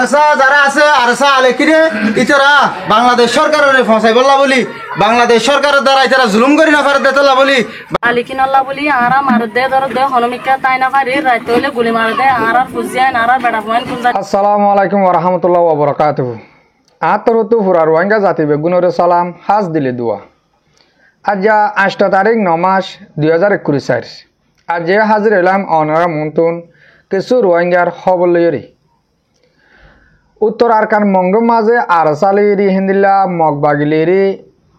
ARSA যারা আছে ARSA আলেকিরে ইতারা বাংলাদেশ সরকারের ফসাই বললা বলি বাংলাদেশ সরকারের দ্বারা ইতারা জুলুম করি না পারে দেতলা বলি আলিকিন আল্লাহ বলি আরা মার দে ধর দে হনমিকা তাই না পারি রাইতে হইলে গুলি মার দে আরার ফুজিয়ান আরার বেড়া পয়েন্ট কোন আসসালামু আলাইকুম ওয়া রাহমাতুল্লাহি ওয়া বারাকাতুহু আতরতু ফুরা রোহিঙ্গা জাতি বেগুনরে সালাম হাজ দিলে দোয়া আজ 8 তারিখ 9 মাস 2021 আজ যে হাজির এলাম অনারা মন্তুন কিছু রোহিঙ্গার খবর লইরি উত্তর আরকান মঙ্গম মাঝে আরসালিরি হিন্দিল্লা মগবাগিলিরি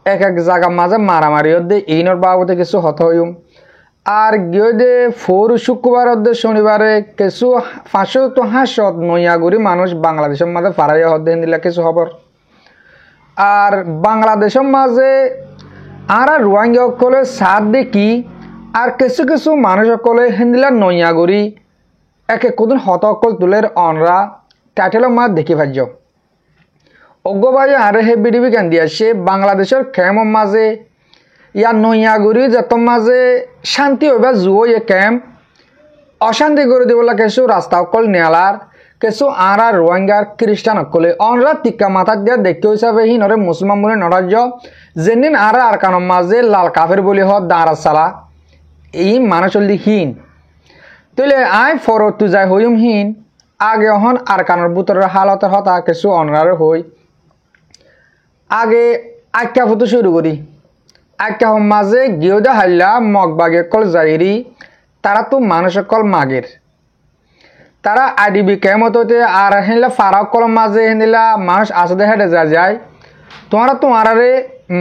এক জায়গা মাঝে মারামারি হদ্দে ইনর বাবদে কিছু হত হইম আর গিয়ে ফোর শুক্রবার হদ্দে শনিবারে কিছু 500 to 500 নইয়াগুড়ি মানুষ বাংলাদেশের মাঝে ফারাইয়া হদ্দে হিন্দিল্লা কিছু খবর আর বাংলাদেশের মাঝে আর রোহিঙ্গা সকলে সাথ দেখি আর কিছু কিছু মানুষ সকলে হিন্দিল্লা নইয়াগুড়ি একে কোদিন হতকল তুলের অনরা টাইটেল মাছ দেখি ভাজ্য অজ্ঞবাই আর হে বিডিবি কেন দিয়া সে বাংলাদেশের ক্যাম্প মাঝে ইয়ার নইয়াগুড়ি যত মাঝে শান্তি হইবা জুয়ো এ ক্যাম্প অশান্তি করে দিবলা কিছু রাস্তা অকল নেলার কিছু আর রোহিঙ্গার খ্রিস্টান অকলে অনরা টিকা মাথা দিয়া দেখতে হিসাবে হিনরে মুসলমান বলে নরাজ্য যেদিন আর কানোর মাঝে লাল কাফের বলি হত দাঁড়া সালা এই মানুষ হীন তুলে আয় ফরত তু যায় হইম হীন আগে হন আর কানোর বুতরের হালতের হতা কিছু অনরার হই আগে আখ্যা ফুটো শুরু করি আখ্যা মাঝে গিয়েদা হাইলা মগবাগে কল যাইরি তারা তো মানুষ কল মাগের তারা আইডিবি কেমত হইতে আর হেনলা ফারাক কল মাঝে হেনিলা মানুষ আসতে হেঁটে যা যায় তোমারে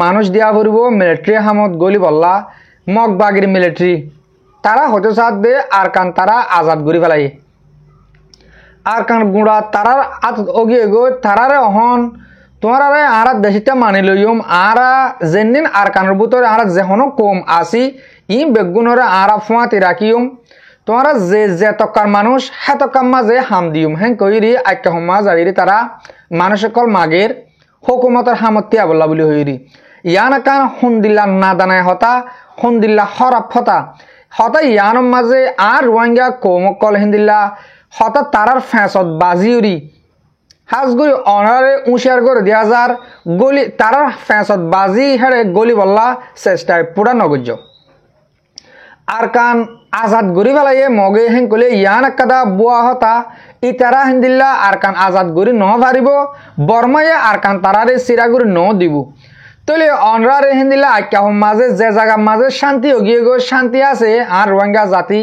মানুষ দিয়া ফুরব মিলিটারি হামত গলি বললা মগবাগের মিলিটারি তারা হতে সাথ দে আর কান তারা আজাদ করি ফেলাই আর কান গুড়া তারার অগিয়ে গো তারারে অহন তোমারে আর দেশিটা মানি লইম আর যেদিন আর কানের বুতরে আর যেহনো কম আসি ই বেগুনরে আর ফুয়াতি রাখিম তোমারা যে তক্কার মানুষ হে তক্কার মাঝে হাম দিম হ্যাঁ কইরি আইকা হমা যাইরি তারা মানুষ কল মাগের হুকুমতের হামতিয়া বললা বলি হইরি ইয়ান কান হুন্দিল্লা না দানায় হতা হুন্দিল্লা হরাপ হতা হতা ইয়ান মাঝে আর রোহিঙ্গা কম কল হিন্দিল্লা হতা তারার ফ্যাঁসত বাজিউরি হাজগুড়ি অনারে উঁশিয়ার করে দিয়া যার গলি তারার ফ্যাঁসত বাজি হেড়ে গলি বললা চেষ্টায় পুরা নগর্য আর কান আজাদ গড়ি ফেলাইয়ে মগে হেন কলে ইয়ান একাদা বুয়া হতা ই তারা হিন্দিল্লা আর কান আজাদ গড়ি ন পারিব বর্মাইয়ে আর কান তারারে চিরাগুড়ি ন দিব তলে অনরারে হিন্দিল্লা আখ্যা মাঝে যে জায়গার মাঝে শান্তি হগিয়ে গো শান্তি আছে আর রোহিঙ্গা জাতি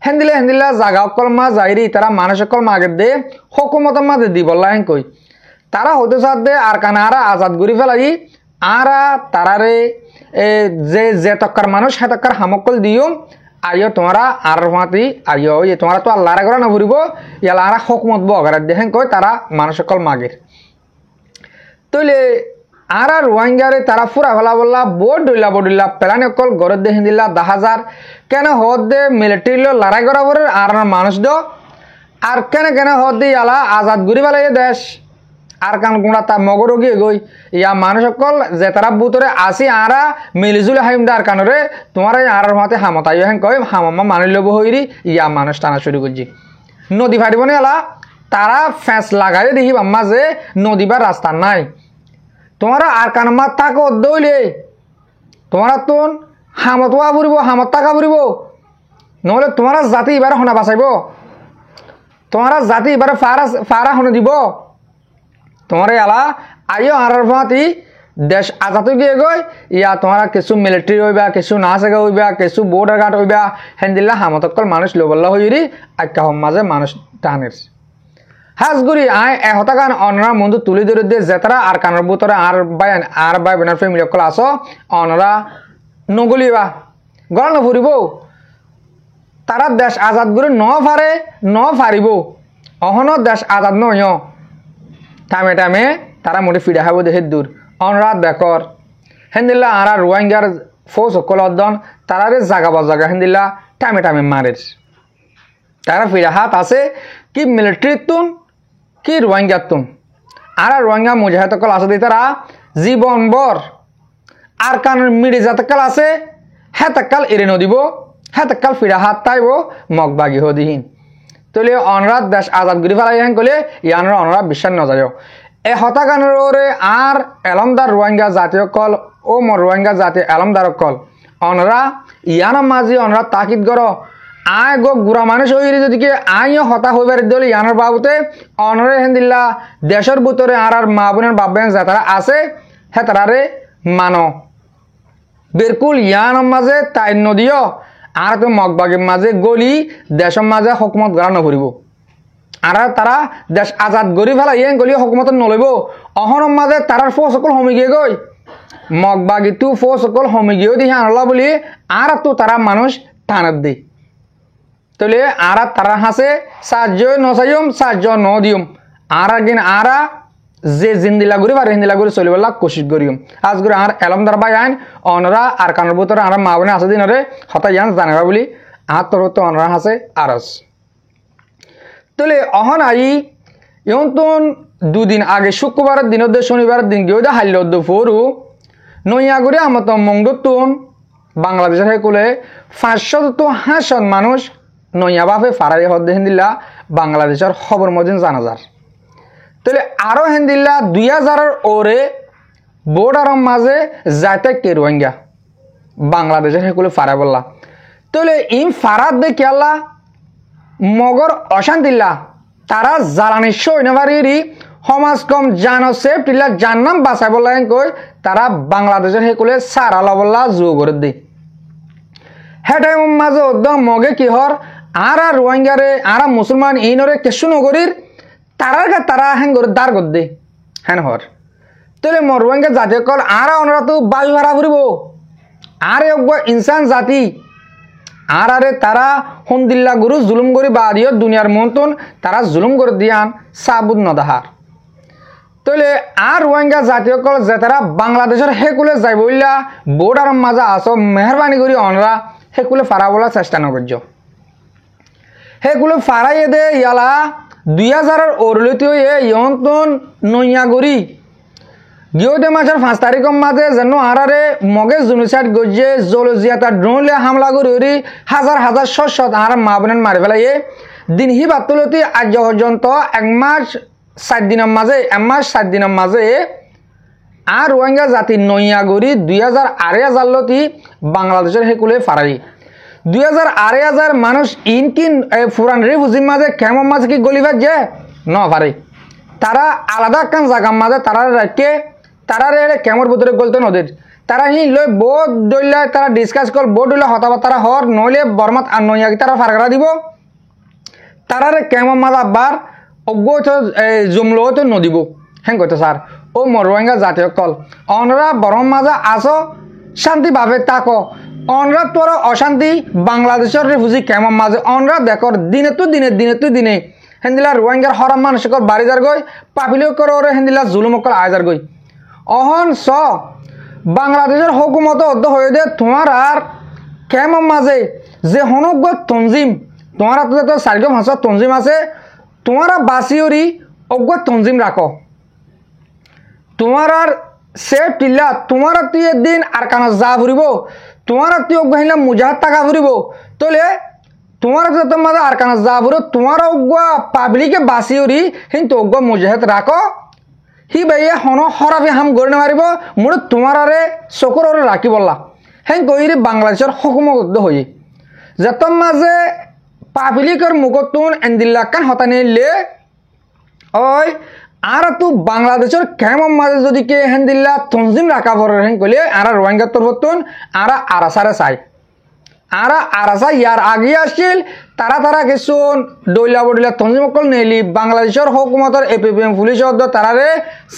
হেন্দিলা জাগা অকল মা যাইরি তারা মানুষ অকল মাগের দে হুকুমতের মাঝে দি বললা হেন কই তারা হতে সাথ দে আর কানা আর আজাদ গড়ি ফেলাই আর তারারে যে তক্কার মানুষ হে তক্কার হামকল দিও আইও তোমারা আর মাতি আইও ইয়ে তোমারা তো আল্লাহর করে না ভরিব ইয়ালা আর হুকুমত বগার দেখেন কই তারা মানুষ অকল মাগের তইলে আর রোহিঙ্গারে তারা ফুরা ফেলা বললা বডিল্লা পেলানি অকল গড়ের দে হিন্দিল্লা 10,000 কেন হদ দে মিলিটারি লড়াই করা পরে আর মানুষ দ আর কেন হদ দে ইয়ালা আজাদ ঘুরি ফেলাই দেশ আর কান গুণা তা মগর গিয়ে গই ইয়া মানুষ অকল যে তারা বুতরে আসি আরা মিলিজুলে হাইম দার কানরে তোমার আর মাতে হামত আইও হেন কয় হামাম্মা মানি লব হইরি ইয়া মানুষ টানা শুরু করছি নদী ফাটিব না এলা তারা ফ্যাঁস লাগাই দেখি আম্মা যে নদী বা রাস্তা নাই তোমারা আর কান মাত থাকো দইলে তোমারা তো হামত ওয়া ফুরিব হামত টাকা ফুরিব নহলে তোমারা জাতি এবারে শোনা বাঁচাইব তোমারা জাতি এবারে ফারা শুনে দিব তোমার এলা আইও আর ভাতি দেশ আজাদ গিয়ে গই ইয়া তোমারা কিছু মিলিটারি হইবা কিছু না সেগা হইবা কিছু বর্ডার গার্ড হইবা হেন্দিল্লা হামতকল মানুষ লোবল্লা হইরি আখ্যা মাঝে মানুষ টানের হাজগুড়ি আয় এহতা গান অনরা মন্দু তুলি ধরে দিয়ে যেতারা আর কানের বুতরে আর বাই বোনের ফ্যামিলি অকল আসো অনরা নগলিবা গড় নফুরিব তারা দেশ আজাদ করে ন ফারিব অহনো দেশ আজাদ নয় টামে তারা মোটে ফিরে খাবো দেখে দূর অনরা বেকর হেন্দিল্লা আর রোহিঙ্গার ফৌজ সকল অদ্দন তারারে জাগা বাজাগা হেন্দিল্লা টামে মারের তারা ফিরে হাত আছে কি মিলিটারি তুন কি রোহিঙ্গার তুন আর রোহিঙ্গা মুজাহিদকল আছে দি তারা জীবন বর আর কান মিডি জাতকাল আছে হেতকাল এড়ে নদিব হেতকাল ফিরে হাত তাইব মগবাগি হদিহীন তাহলে অনরা দেশ আজাদ করি ফেলাই হেন কলে ইয়ানরা অনরা বিশ্বাস নজায় এই হতাকানরে আর এলমদার রোহিঙ্গা জাতীয় কল ও মর রোহিঙ্গা জাতীয় এলমদার কল অনরা ইয়ান মাঝি অনরা তাকিদ গর আয় গো গুড়া মানুষ হইলে যদিকে আইও হতা হইবার দিলে ইয়ানোর বাবুতে অনরে হেন দিল্লা দেশের ভিতরে আর মা বোনের বাবেন যাতারা আছে হে তারারে মানো বিলকুল ইয়ানোর মাঝে তাই নদীয় আর তো মগবাগের মাঝে গলি দেশের মাঝে হকুমত গড়া নকরিব আর তারা দেশ আজাদ গড়ি ফেলা ইয়েন গলি হকুমত নলইব অহনের মাঝে তারার ফো সকল হমি গিয়ে গই মগবাগি তু ফো সকল হমি গিয়েও দিহে আনলা বলি আর তো তারা মানুষ টানত দেয় তাহলে আর তারা হাসে সাহায্য নসাইম সাহায্য ন দিম আর গিন আরা যে জিন্দিলা ঘুরি পারে হিন্দিলা ঘুরি চলিবলা কোশিশ করিম আজ করে আর এলমদার বাই আইন অনরা আর কানের ভিতরে আর মা বোনে আছে দিনরে হতাইয়ান জানাবা বলি আর তোর তো অনরা হাসে আরস তাহলে অহন আই ইয়ন তুন দুদিন আগে শুক্রবারের দিন শনিবারের দিন গিয়ে হাইল ফরু নইয়া করে আমার তো মঙ্গতুন বাংলাদেশের হেকুলে 500 তো 500 মানুষ নইয়া বাপে ফারাই হদ হিন্দিল্লা বাংলাদেশের খবর মদিন জানাজার তাহলে আরো হিন্দিল্লা 2000 ওরে বোর্ডারের মাঝে যাইতে কে রোহিঙ্গা বাংলাদেশের হেকুলে ফারাই বললা তাহলে ইম ফারাত দে কেলা মগর অশান্তিল্লা তারা জ্বালানি সৈন্যবাড়িরই সমাজ কম জানো সেফটিল্লা জান্নাম বাঁচাই বললেন কই তারা বাংলাদেশের হেকুলে সারা লবল্লা জু করে দেয় হে টাইম মাঝে একদম মগে কি হর আর রোহিঙ্গারে আর মুসলমান ইনরে কেসু নগরীর তারা হ্যাং করে দাঁড় করে দে হ্যান হর তাহলে মর রোহিঙ্গা জাতীয় কল আর ওনারা তো বায়ু ভাড়া ফুরিব আর ইনসান জাতি আর আরে তারা হন্দিল্লা গুরু জুলুম করি বাদিও দুনিয়ার মন্তন তারা জুলুম করে দিয়ান সাবুদ নদাহার তাহলে আর রোহিঙ্গা জাতীয় কল যে তারা বাংলাদেশের হেকুলে যাই বললা বোর্ডার মাঝে আসো মেহরবানি করি অনরা হেকুলে ফারা বলার চেষ্টা নকর্য হেকুলে ফারাইয়ে দে ইয়ালা 2000 ওরলিতে ইয়ন্তন নইয়াগুড়ি গিয়েতে মাসের 5 তারিখের মাঝে যেন আরারে মগে জুনুসাইড গজে জলজিয়াতা ড্রোনলে হামলা করি হাজার হাজার শত আর মা বোনের মারি ফেলাইয়ে দিন হি বাতুলতি আজ পর্যন্ত 1 মাস 7 দিনের মাঝে আর রোহিঙ্গা জাতি নইয়াগুড়ি 2000 লতি বাংলাদেশের হেকুলে ফারাই 2000 মানুষ ইনকিন ফুরান রিফুজির মাঝে কেমন মাঝে কি গলিবার যে ন পারে তারা আলাদা কান জায়গার মাঝে তারা রাখে তারা কেমন ভিতরে গলতে নদীর তারা হি লই বোট দইলা তারা ডিসকাস কর বোট দইলা হতাবার্তা হর নইলে বর্মাত আর নইয়াকি তারা ফারগা দিব তারা কেমন মাঝে আবার অজ্ঞ জমলো তো নদীব হ্যাঁ কইতো স্যার ও মর রোহিঙ্গা জাতীয় কল অনরা বরম মাঝে আসো শান্তিভাবে তাকো অনরা তোর অশান্তি বাংলাদেশের রিফিউজি কেমন মাঝে অনরা দেখর দিনে তো দিনে হেন্দিলা রোহিঙ্গার হরাম মানুষকর বাড়ি যার গই পাপিলিও করে হেন্দিলা জুলুমকর আয়জার গই অহন স বাংলাদেশের হুকুমত অর্ধ হয়ে দে তোমার আর কেমন মাঝে যে হনজ্ঞ তঞ্জিম তোমার তো 4-5 তঞ্জিম আছে তোমারা বাসিওরি অজ্ঞ তঞ্জিম রাখো তোমার আর সেফ টিল্লা তোমার তুই একদিন আর কানা যা ফুরিব তোমার তুই অজ্ঞ হিলা মুজাহাদ টাকা ফুরিব তোলে তোমার মাঝে আর কানা যা ফুরো তোমার অজ্ঞ পাবলিকে বাসিওরি কিন্তু অজ্ঞ মুজাহাদ রাখো হি ভাইয়ে হন হরাফি হাম গড়ে মারিব মোট তোমার আরে চকুর ওরে রাখি বললা হ্যাঁ কইরে বাংলাদেশের হুকুমত হয়ে যত মাঝে পাবলিকের মুখতুন এন্দিল্লাকান হতা নিলে ওই আর তো বাংলাদেশের কেমন মাঝে যদি কে হেন্দিল্লা তঞ্জিম রাখা পড়ে হেন কইলে আর রোহিঙ্গা তরফতুন আর আরাসারে চাই আর আরাসা ইয়ার আগে আসছিল তারা কিছু দইলা বডিলা তঞ্জিম অকল নেলি বাংলাদেশের হুকুমতর এপিপিএম পুলিশ তারারে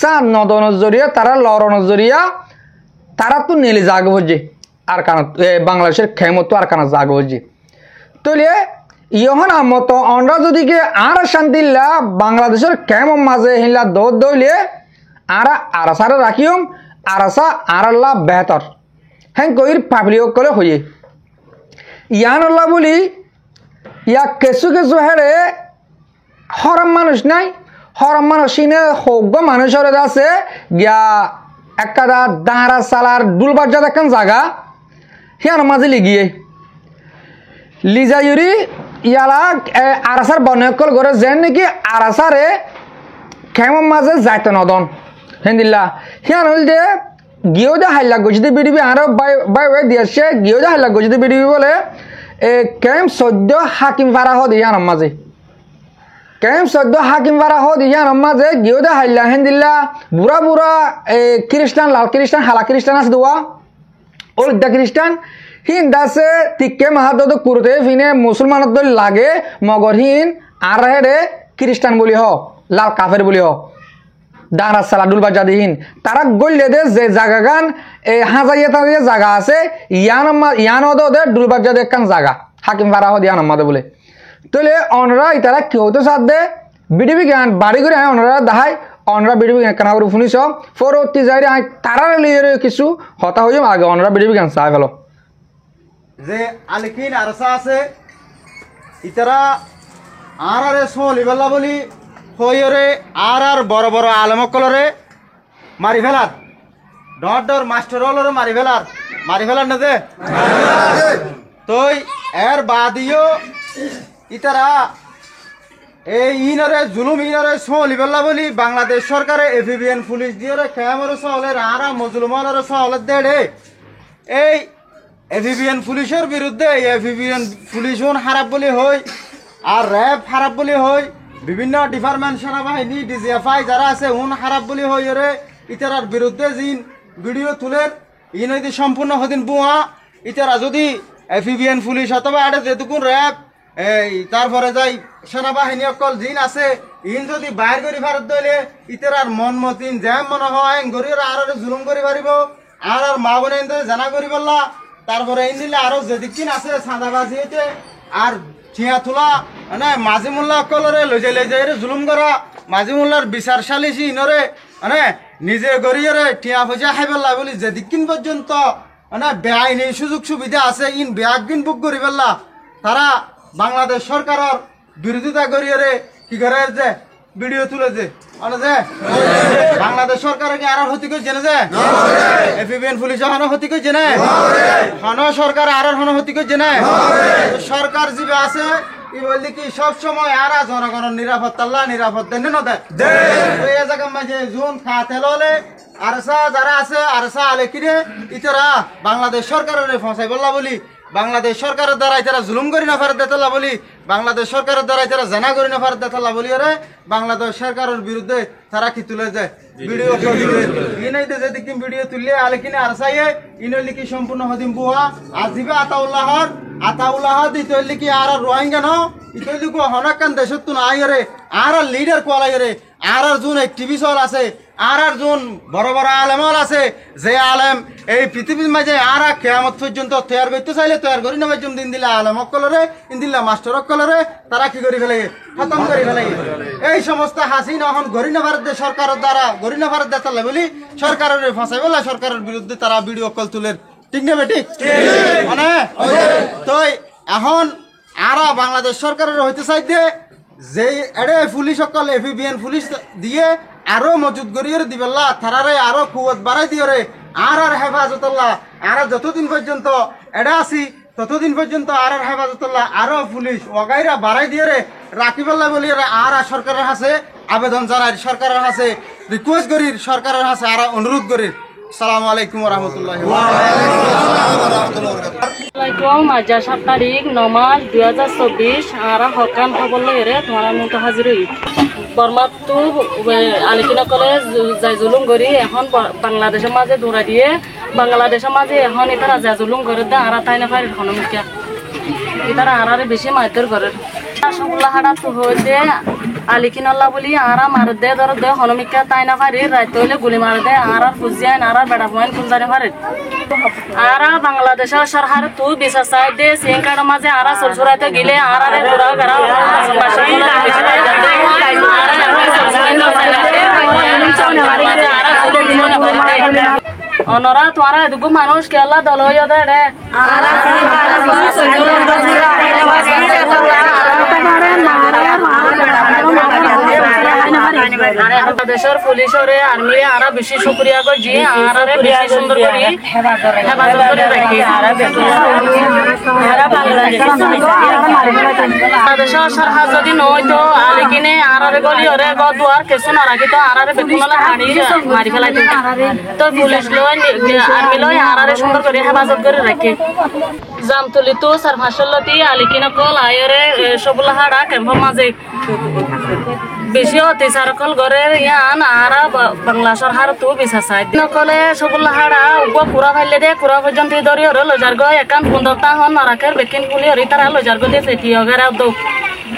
সান নদনের জরিয়া তারা লড়নের জরিয়া তারা তো নেলি জাগ হচ্ছে আর কানা বাংলাদেশের ক্ষমত আর কানা জাগ হচ্ছে তাহলে ইহন আমত অনরা যদি কে আর শান্তিল্লা বাংলাদেশের কেমন মাঝে হিলা দৌলে আর আরাসারে রাখিম আরাসা আরাল্লা বেহতর হ্যাঁ কইর পাবলিক করে হয়ে ইয়ানল্লা বলি ইয়া কিছু হেড়ে হরম মানুষ নাই হরম মানুষ সিনে হোক মানুষের আছে গিয়া একটা দাঁড়া সালার দুলবার যা দেখান জায়গা হিয়ার মাঝে লিগিয়ে লিজাইরি ইয়ালা আরাসার বনকল করে যেন নাকি আরাসারে কেমন মাঝে যাইতে নদন হেন্দিল্লা হিয়ান হইল যে গিয়েও দে হাইলা গজিতে বিডিবি আরো বাই দিয়েছে গিয়েও দে হাইলা গজিতে বিডিবি বলে কেম সদ্য হাকিম ফারা হদ ইয়ান মাঝে কেম সদ্য হাকিম ফারা হদ ইয়ান মাঝে গিয়েও দে হাইলা হেন্দিল্লা বুড়া বুড়া খ্রিস্টান লাল খ্রিস্টান হালা খ্রিস্টান আছে দোয়া ওলদা খ্রিস্টান হিন্দাসে তিক্কে মাহাদ কুরতে ফিনে মুসলমানত লাগে মগর হিন আর হেডে খ্রিস্টান বলি হ লাল কাফের বলি হ দাঁড়া সালাডুল বাজাদিহীন তারা গল্লে দে যে জায়গা গান এই হাজাইয়া যে জায়গা আছে ইয়ান ওদের ডুলবাজাদ একখান জায়গা হাকিম ফারা হদ ইয়ান আমাদের বলে তাহলে অনরা তারা কি হতে সাথ দে বিডিবি জ্ঞান বাড়ি করে হ্যাঁ অনরা দাহাই অনরা বিডিবি জ্ঞান কেনা করে শুনিস পরবর্তী যাই তারা লিয়ে কিছু হতা হয়ে আগে অনরা বিডিবি জ্ঞান চাই ফেলো যে আলিকিন আরসা আছে ইতারা আর সলিবাল্লা বলি হইরে আর বড় বড় আলমকলরে মারি ফেলার ডর মাস্টার হলরে মারি ফেলার না যে তই এর বাদিও ইতারা এই ইনরে জুলুম ইনরে সলিবাল্লা বলি বাংলাদেশ সরকারে এফিবিএন পুলিশ দিয়ে খেমর সহলের আর মজলুমানের সহলের দেড়ে এই এফিবিএন পুলিশের বিরুদ্ধে এফিবিএন পুলিশ খারাপ বলি হই আর র্যাব খারাপ বলি হই বিভিন্ন ডিপার্টমেন্ট সেনাবাহিনী ডিজিএফআই যারা আছে খারাপ বলি হই রে ইতারার বিরুদ্ধে জিন ভিডিও তুলের ইনদি সম্পূর্ণ হদিন বুয়া ইতারা যদি এফিবিএন পুলিশ অথবা এটা যেটুকুন র্যাব এই তারপরে যাই সেনাবাহিনী অকল জিন আছে ইন যদি বাইর করি ভারত দইলে ইতারার মন মতিন জ্যাম মনে হয় গরির আর জুলুম করি পারিব আর মা বোনে জানা করি বললা তারপরে এই নিলে আরো যেদিকিন আছে সাদাবাজি হইতে আর ঠিয়া তোলা মানে মাজিমুল্লাহ কলরে লজে জুলুম করা মাজিমুল্লার বিচার সালিসি ইনরে মানে নিজে গড়িয়ে ঠিয়া পয়সা খাইবেলা বলি যেদিকিন পর্যন্ত মানে বেআইনি সুযোগ সুবিধা আছে ইন বেআইন বুক করি পেলা তারা বাংলাদেশ সরকারের বিরোধিতা করিয়ে কি করে যে ভিডিও তুলে যে বাংলাদেশ সরকারের কি আর হতি কই জেনে যে এফিবিএন পুলিশ হন হতি কই জেনে হন সরকার আর হন হতি কই জেনে সরকার জিবে আছে ই বললি কি সব সময় আর জনগণের নিরাপত্তা আল্লাহ নিরাপত্তা নেন দে এই জায়গা মাঝে জুন খাতে ললে আরসা যারা আছে আরসা আলে কিরে ইতরা বাংলাদেশ সরকারের ফসাই বললা বলি বাংলাদেশ সরকারের দ্বারা তারা জুলুম করি না ফেরত দেতলা বলি বাংলাদেশ সরকারের দ্বারা তারা জানা করি না ফেরত দেতলা বলি রে বাংলাদেশ সরকারের বিরুদ্ধে তারা কি তুলে যায় ভিডিও ইনাই দে যেদিকে ভিডিও তুললে আলে কিনে আরসাইয়ে ইনলি কি সম্পূর্ণ হদিম বুয়া আজিবে আতাউল্লাহ দিতলি কি আর রোহিঙ্গা ন ইতলি কো হনাকান দেশত তুন আইরে আর লিডার কোলাই রে আর জুন অ্যাক্টিভিস্ট আছে আর জুন বড় বড় আলেমল আছে যে আলেম এই পৃথিবীর মাঝে আর কিয়ামত পর্যন্ত তৈরি করতে চাইলে তৈরি করি না বাজুম দিন দিলা আলেম অকলরে দিন দিলা মাস্টার অকলরে তারা কি করি ফেলে খতম করে ফেলে এই সমস্ত হাসিনা এখন গরিনা ভারত সরকারের দ্বারা গরিনা ভারত দেতালে বলি সরকারের ফাঁসাই বলা সরকারের বিরুদ্ধে তারা ভিডিও কল তুলের ঠিক না বেটি মানে তো এখন আর বাংলাদেশ সরকারের হইতে চাইতে যে এড়ে পুলিশ সকল এফিবিএন পুলিশ দিয়ে আরো মজুদ করিয়ে দিবেল্লা তারারে আরো কুয়াত বাড়াই দিয়ে রে আর হেফাজতুল্লাহ আর যতদিন পর্যন্ত এড়ে আসি ততদিন পর্যন্ত আর হেফাজতুল্লাহ আরো পুলিশ ওগাইরা বাড়াই দিয়ে রে রাখিবেল্লা বলি আর সরকারের হাসে আবেদন জানাই সরকারের হাসে রিকোয়েস্ট করি সরকারের হাসে আর অনুরোধ করি আসসালামু আলাইকুম ওয়া রাহমাতুল্লাহি ওয়া বারাকাতুহু মার্চ 7 তারিখ 9 মার্চ 2024 আর হকান খবর লইরে তোমার মতো হাজির হই বর্মাতু আলোচনা করে যাই জুলুম করি এখন বাংলাদেশের মাঝে দৌড়া দিয়ে বাংলাদেশের মাঝে এখন এটা যা জুলুম করে দে আর তাই না পারে হনমিকা এটা আর বেশি মাইতর করে সবলা হাড়া তো হইতে আলিকিনাল্লাহ বলি আর মার দে ধর দে হনমিকা তাই না পারি রাত হইলে গুলি মার দে আর ফুজিয়ান আর বেড়া পয়েন্ট কোন জানে পারে আর বাংলাদেশের সরকার তুই বিশ্বাস চাই দে সিংকার মাঝে আর সরসরাইতে গেলে আর ঘোরা ঘেরা অনরা তোমার দুগু মানুষ কেলা দল হইয়া দে দেশের পুলিশরে আর্মি আরা বেশি শুক্রিয়া করছি আরারে বেশি সুন্দর করি হেফাজত করে রাখি দেশের সরকার যদি নয়তো আলিকিনে আরারে গলি ওরে গদুয়ার কিছু না রাখি তো আরারে বেকুনলা হাড়ি মারি ফেলাইতে তো পুলিশ লয় আর্মি লয় আরারে সুন্দর করে হেফাজত করে রাখি জামতলি তো সার ভাষলতি আলিকিনা কল আয়রে সবলা হাড়া ক্যাম্প মাঝে বেশি অত্যাচার কল ঘরের ইয়ান আরা বাংলা সরকার তো বিশা চাই নকলে সবলা হাড়া উপ কুড়া ফাইলে দে কুড়া পর্যন্ত ধরি ওর লজার গো একান 15টা হন নারাকের বেকিন পুলি হরি তারা লজার গো দিয়ে ফেটি অগেরা দো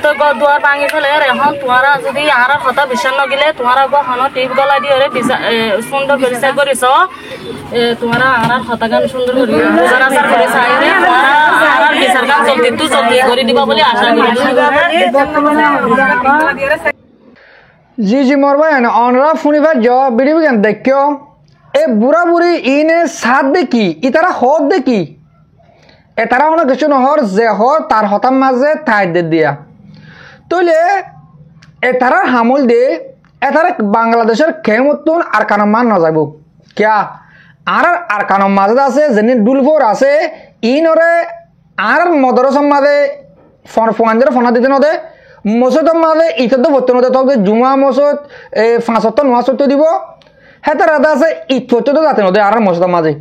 তো দুয়ার ভাঙি ফেলে এখন তোমারা যদি আর কথা বিশ্বাস নগিলে তোমারা গো হন টিপ গলা দিয়ে সুন্দর পরিষ্কার করিস তোমারা আর কথা গান সুন্দর করি বোঝার আচার করে চাইরে তোমারা আর বিচার গান জলদি করে দিবা বলে আশা করি জি জি মোর ভাই অনরা শুনিবার জ বিড়িবি কেন দেখিও এ বুড়া বুড়ি ইনে সাত দেখি ই তারা হদ দেখি এ তারা অনেক কিছু নহর যে হর তার হতার মাঝে ঠাই দিয়া তইলে এ তারা হামল দে এ তারা বাংলাদেশের খেমতুন আর কানম মান নযাব কিয়া আর কানম মাঝে আছে যেনি ডুলফোর আছে ইনরে আর মদরসম মাঝে ফোয়াঞ্জের ফোনা দিতে নদে মসজিদ মাঝে ইতর তো ভর্তি নদে তবে জুমা মসজিদ 5 9 দিব হ্যাঁ তার আছে ইত তো যাতে নদে আর মসজিদ মাঝে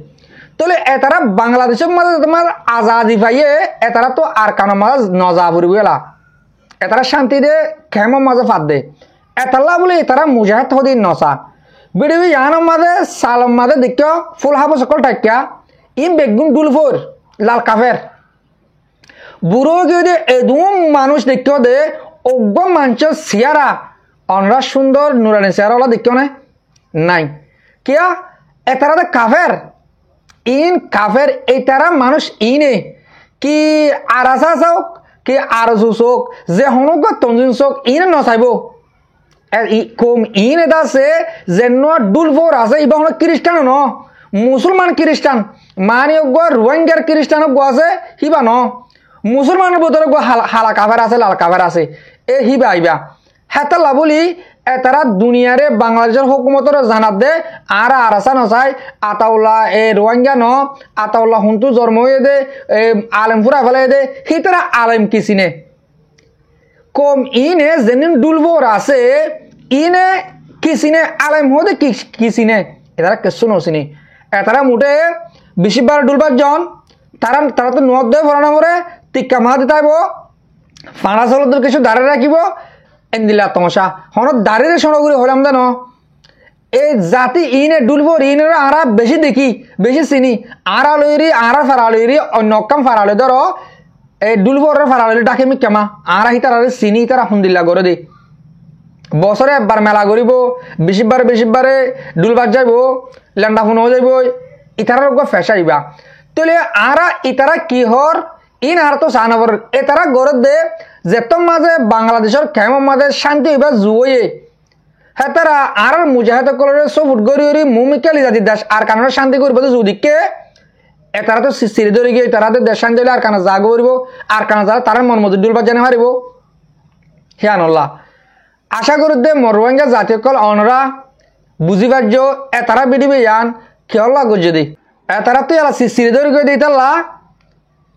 তাহলে এতারা বাংলাদেশের মাঝে তোমার আজাদি পাইয়ে এতারা তো আর কানম মাঝে নজা ফুরিব এলা এতারা শান্তি দে খেম মাঝে ফাঁদ দে এতাল্লা বলে এতারা মুজাহিদ হদি নসা বিডিবি ইয়ানোর মাঝে সালম মাঝে দেখিও ফুল হাব সকল টাকিয়া ইম বেগুন ডুলফোর লাল কাফের বুড়ো গিয়ে এদুম মানুষ দেখিও দে অজ্ঞ মানুষের সিয়ারা অনরা সুন্দর নুরানি সিয়ারা দেখিও নাই কিয়া এতারা দে কাফের ইন কাফের এই তারা মানুষ ইনে কি আরাসা চোক কি আরজু চোক যে হনুক তঞ্জিন চোক ইন নচাইব কম ইন এটা আছে যে ডুলফোর আছে ইবা হন খ্রিস্টান ন মুসলমান খ্রিস্টান মানে রোহিঙ্গার খ্রিস্টান আছে হিবা ন মুসলমানের ভিতরে হালা কাফের আছে লাল কাফের আছে এ হিবা আইবা হেতাল্লা বলি তারা দুনিয়ারে বাংলাদেশের হুকুমতর জানাত দে আর আরাসা নচাই আতাউল্লাহ এ রোহিঙ্গা ন আতাউল্লাহ হুন্তু জন্ম হয়ে দে আলেম ফুরা ফেলে দে সি তারা আলেম কিসিনে কম ইনে যেদিন ডুলবোর আছে ইনে কিসিনে আলেম হতে কিসিনে এতারা কিছু নচিনি এতারা মুঠে 20 ডুলবার জন তারা তো নদ দে ফরানা মরে টিক্কা মাহ দিতাইব ফাঁড়া চলদের কিছু দাঁড়ে রাখিব এন্দিলা তমসা হন দাঁড়িয়ে সনগুলি হলাম দেন এই জাতি ইনে ডুলবোর ইনের আরা বেশি দেখি বেশি চিনি আরা লইরি আরা ফারা লইরি অন্য কাম ফারা লই ধর এই ডুলবোরের ফারা লইলি ডাকে মি কেমা আরা হিতার চিনি তারা হুন্দিল্লা করে দে বছরে একবার মেলা করিব 20 বারে ডুলবার যাইব লেন্ডা ফোন হয়ে যাইব ইতারার ফেসাইবা তাহলে আরা ইতারা কি হর ইন আর তো সানাবর এতারা গরত দে যেতম মাঝে বাংলাদেশের খেমর মাঝে শান্তি হইবা জুয়ে হ্যাঁ তারা আর মুজাহিদ কলরে সবুট গড়ি মুমিকালি জাতি দেশ আর কারণে শান্তি করবো তো যদিকে এতারা তো সিঁড়ি ধরে গিয়ে তারা তো দেশ শান্তি হলে আর কানা জাগ করব আর কানা যারা তারা মন মধ্যে ডুলবার জানে মারিব হিয়ানল্লাহ আশা করি দে মরুয়াঙ্গা জাতীয় কল অনরা বুঝি পার্য এতারা বিডিবি ইয়ান খেয়াল্লা গজ্জে দে এতারা তো এলা সিঁড়ি ধরে গিয়ে দিই তাল্লা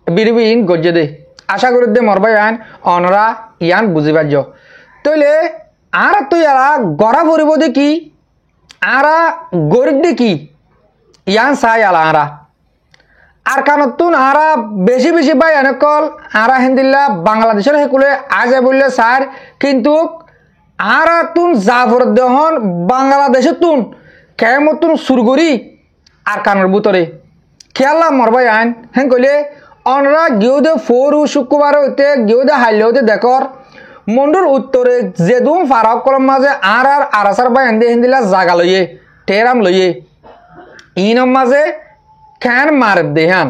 বিডিবি ইন গজ্জে দে আশা করি দে মরবা ইয়ান অনরা ইয়ান বুঝি পার্য তইলে আর তুই এরা গড়া পড়ব দেখি আরা গরিব দেখি ইয়ান চাই আলা আরা আর কানতুন আরা বেশি বাই এনেকল আরা হেন্দিল্লা বাংলাদেশের হেকুলে আজ বললে স্যার কিন্তু আরা তুন জাফর দেহন বাংলাদেশে তুন কেমতুন সুরগরি আর কানের ভিতরে খেয়াল্লা মরবাই আইন হেন কইলে অনরা গিয়ে দে ফোরু শুক্রবার হইতে গিয়ে দে হাইলে হইতে দেখর মন্ডুর উত্তরে যেদুম ফারাক কলম মাঝে আর আরাসার বাই হেন্দি হেন্দিলা জাগা লইয়ে টেরাম লইয়ে ইনম মাঝে খ্যান মার দেহান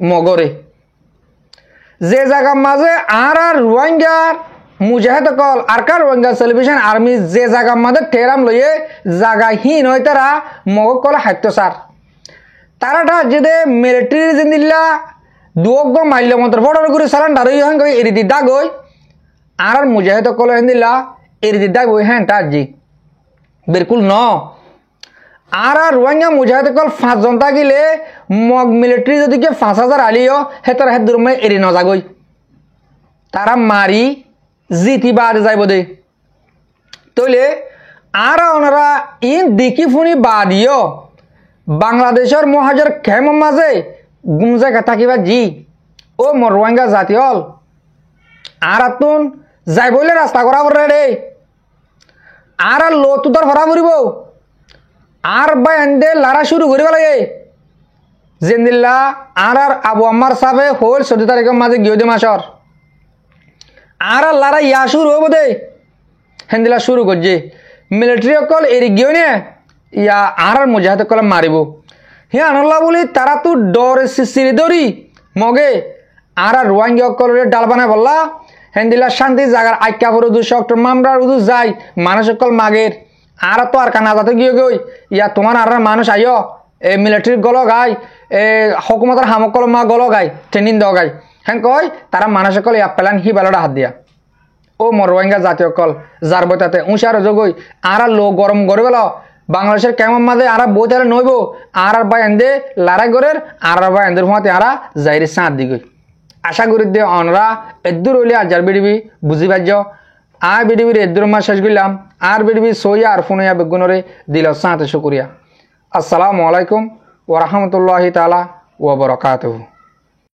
মগরে যে জায়গার মাঝে আর রোহিঙ্গার মুজাহিদ কল আর কার রোহিঙ্গা সেলিব্রেশন আর্মি যে জায়গার মাঝে টেরাম লইয়ে জায়গা হীন হয় তারা মগ কল হাত্যসার তারাটা যেদে মিলিটারি জিন্দিল্লা দুয়োগ মাল্য মন্ত্র ফটো করে সালান্ডার হন গই এরি দিদা গই আর মুজাহিদ কল হেন্দিল্লা এরি দিদা গই হ্যাঁ তাজি बिल्कुल न আর রোহিঙ্গা মুজাহিদ কল 5 জন থাকিলে মগ মিলিটারি যদি কে 5000 আলিও হেতর হেত দুরমে এরি ন যাগই তারা মারি জিতি বার যাইব দে তইলে আর ওনারা ইন দেখি ফুনি বাদিও বাংলাদেশের মহাজর খেম মাঝে গুমজা কথা কিবা জি ও মর রোহিঙ্গা জাতীয়ল আর আতুন যাই বলে রাস্তা করা পড়ে রে আর লো তুদর ভরা পড়িব আর বাই এন্ডে লারা শুরু করিব লাগে জেন্দিল্লা আর আবু আম্মার সাহেব হল 14 তারিখের মাঝে গিয়ে মাসর আর লারা ইয়া শুরু হবো দে হেন্দিলা শুরু করছে মিলিটারি অকল এরি গিয়ে নে ইয়া আর মুজাহিদ কল মারিব হে আনল্লা বলি তারা তো ডর সিরি দরি মগে আর রোহিঙ্গা অকল ডাল বানায় বললা হেন্দিলা শান্তি জায়গার আইকা পরে 200 অক্টোবর মামরার উদু যাই মানুষ অকল মাগের আর তো আর কানা যাতে গিয়ে গই ইয়া তোমার আর মানুষ আইও এ মিলিটারি গল গাই এ হকুমতের হামকল মা গল গাই ট্রেনিং দ গাই হ্যাঁ কয় তারা মানুষ অকল ইয়া পেলান হি বেলাটা হাত দিয়া ও মর রোহিঙ্গা জাতীয় কল যার বইতাতে উঁচার যোগই আর লো গরম করে বেলা বাংলাদেশের কেমন মাঝে আর বই তাহলে নইব আর বাই এন্দে লড়াই করের আর বাই এন্দের ফোঁতে আর যাইরে সাঁত দিগই আশা করি দে অনরা এদুর হইলে আজার বিডিবি বুঝি পাইজ আর বিডিবির এদুর মা শেষ করলাম আর বিডিবি সইয়া আর ফোনইয়া বেগুনরে দিল সাঁতে শুকুরিয়া আসসালামু আলাইকুম ওয়া রাহমাতুল্লাহি তাআলা ওয়া বারাকাতুহু।